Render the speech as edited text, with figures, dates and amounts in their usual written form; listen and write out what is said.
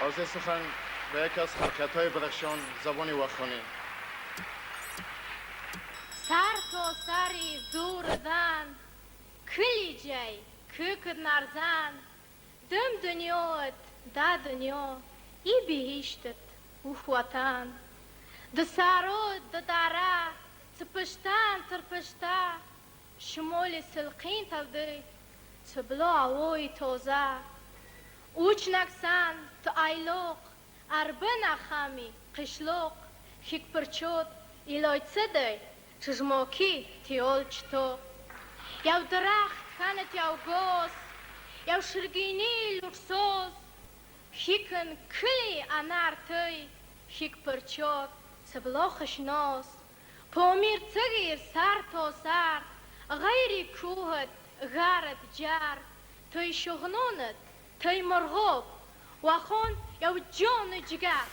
عرض سخن به یکی از حرکت‌های بدخشان زبان وخانی. سر تا سری زور زن کلی جای köked narzan dum dünyot da dünya i bihiştet uhvatan de sarod de dara tpıştan tırpışta şmoli silqin tavdi tblo avoy toza uçnaksan t ayloq arbena khami qishloq hikperchot iloytsede çizmoki tiolchto yav dracht كانت يا وقوس يا وشرقيني لوكسوس هيكن كلي أنارتي هيك برشوك سبلوخش نوس بومير تغير سار تو سار غيري كوهت غارت جار تي شغنونت تي مرغوب واخون يا وجون جگار